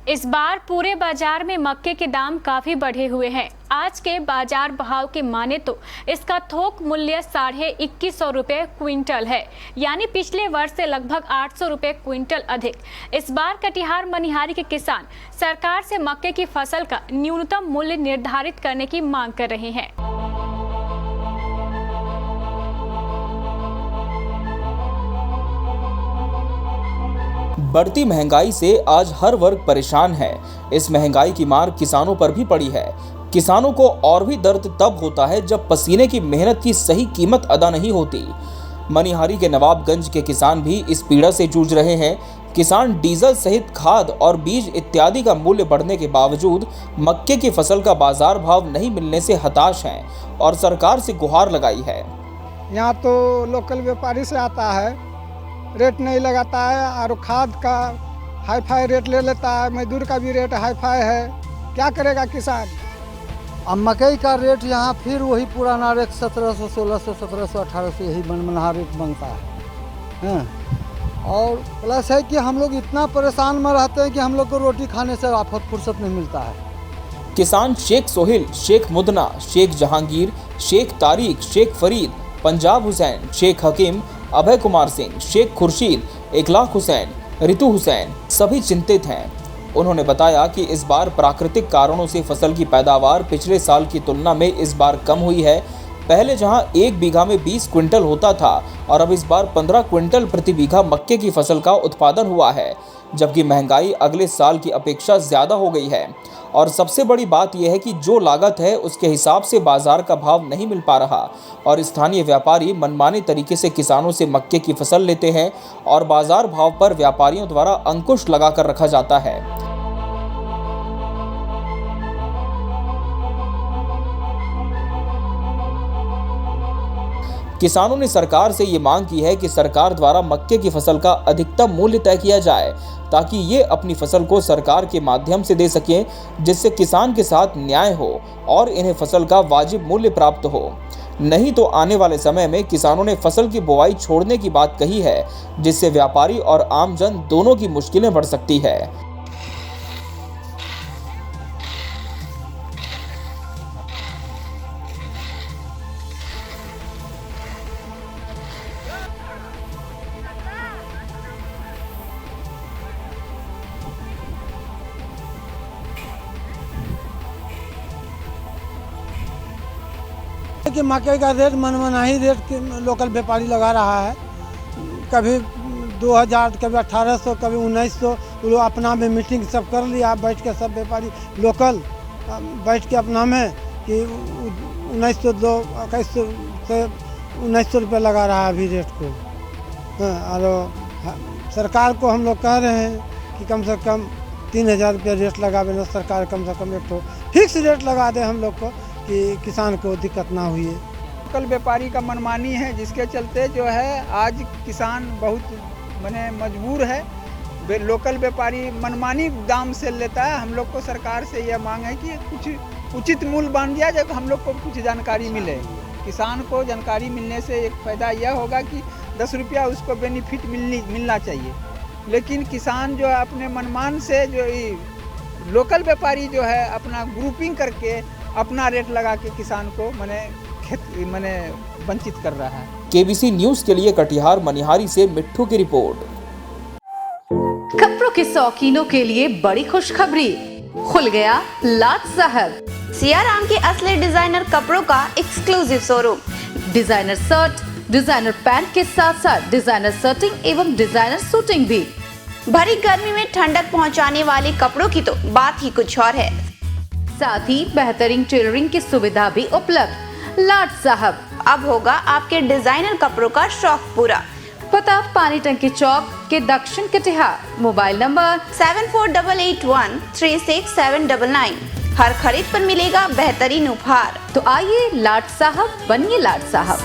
इस बार पूरे बाजार में मक्के के दाम काफी बढ़े हुए हैं। आज के बाजार भाव के माने तो इसका थोक मूल्य 2150 रुपये क्विंटल है, यानी पिछले वर्ष से लगभग 800 रुपये क्विंटल अधिक। इस बार कटिहार मनिहारी के किसान सरकार से मक्के की फसल का न्यूनतम मूल्य निर्धारित करने की मांग कर रहे हैं। बढ़ती महंगाई से आज हर वर्ग परेशान है। इस महंगाई की मार किसानों पर भी पड़ी है। किसानों को और भी दर्द तब होता है जब पसीने की मेहनत की सही कीमत अदा नहीं होती। मनिहारी के नवाबगंज के किसान भी इस पीड़ा से जूझ रहे हैं। किसान डीजल सहित खाद और बीज इत्यादि का मूल्य बढ़ने के बावजूद मक्के की फसल का बाजार भाव नहीं मिलने से हताश हैं और सरकार से गुहार लगाई है। यहाँ तो लोकल व्यापारी से आता है, रेट नहीं लगाता है और खाद का हाई फाई रेट ले लेता है, मजदूर का भी रेट हाई फाई है। क्या करेगा किसान? अब मकई का रेट यहाँ फिर वही पुराना रेट 1700, 1600, 1700, 1800 यही मनमनहा रेट बनता है। और प्लस है कि हम लोग इतना परेशान में रहते हैं कि हम लोग को रोटी खाने से आफत फुर्सत नहीं मिलता है। किसान शेख सोहिल, शेख मुदना, शेख जहांगीर, शेख तारिक, शेख फरीद, पंजाब हुसैन, शेख हकीम, अभय कुमार सिंह, शेख खुर्शीद, इखलाक हुसैन, रितु हुसैन सभी चिंतित हैं। उन्होंने बताया कि इस बार प्राकृतिक कारणों से फसल की पैदावार पिछले साल की तुलना में इस बार कम हुई है। पहले जहां 1 बीघा में 20 क्विंटल होता था और अब इस बार 15 क्विंटल प्रति बीघा मक्के की फसल का उत्पादन हुआ है, जबकि महंगाई अगले साल की अपेक्षा ज़्यादा हो गई है। और सबसे बड़ी बात यह है कि जो लागत है उसके हिसाब से बाजार का भाव नहीं मिल पा रहा और स्थानीय व्यापारी मनमाने तरीके से किसानों से मक्के की फसल लेते हैं और बाजार भाव पर व्यापारियों द्वारा अंकुश लगाकर रखा जाता है। किसानों ने सरकार से ये मांग की है कि सरकार द्वारा मक्के की फसल का अधिकतम मूल्य तय किया जाए ताकि ये अपनी फसल को सरकार के माध्यम से दे सकें, जिससे किसान के साथ न्याय हो और इन्हें फसल का वाजिब मूल्य प्राप्त हो। नहीं तो आने वाले समय में किसानों ने फसल की बुवाई छोड़ने की बात कही है, जिससे व्यापारी और आमजन दोनों की मुश्किलें बढ़ सकती है। कि मकई का रेट मनमानी रेट लोकल व्यापारी लगा रहा है। कभी 2000, कभी 1800, कभी 1900। लोग अपना में मीटिंग सब कर लिया, बैठ के सब व्यापारी लोकल बैठ के अपना में कि 1900 दो 2100 से 1900 रुपये लगा रहा है अभी रेट को। और सरकार को हम लोग कह रहे हैं कि कम से कम 3000 रुपये रेट लगा देना। सरकार कम से कम एक तो फिक्स रेट लगा दे हम लोग को कि किसान को दिक्कत ना हुई। लोकल व्यापारी का मनमानी है, जिसके चलते जो है आज किसान बहुत मजबूर है। लोकल व्यापारी मनमानी दाम से लेता है। हम लोग को सरकार से यह मांग है कि कुछ उचित मूल्य बन जाए, जब हम लोग को कुछ जानकारी मिले। किसान को जानकारी मिलने से एक फ़ायदा यह होगा कि 10 रुपया उसको बेनिफिट मिलना चाहिए। लेकिन किसान जो है अपने मनमान से जो लोकल व्यापारी जो है अपना ग्रुपिंग करके अपना रेट लगा के किसान को वंचित कर रहा है। केबीसी न्यूज़ के लिए कटिहार मनिहारी से मिट्ठू की रिपोर्ट। कपड़ों के शौकीनों के लिए बड़ी खुशखबरी, खुल गया लाट साहब सियाराम के असली डिजाइनर कपड़ों का exclusive showroom. Designer shirt, designer pant के साथ साथ डिजाइनर शर्टिंग एवं डिजाइनर सूटिंग भी। भरी गर्मी में ठंडक पहुंचाने वाले कपड़ों की तो बात ही कुछ और है। साथ ही बेहतरीन टेलरिंग की सुविधा भी उपलब्ध। लाट साहब अब होगा आपके डिजाइनर कपड़ों का शौक पूरा। पता पानी टंकी चौक के दक्षिण कटिहार। Mobile number 7488136799। हर खरीद पर मिलेगा बेहतरीन उपहार। तो आइए लाट साहब बनिए लाट साहब।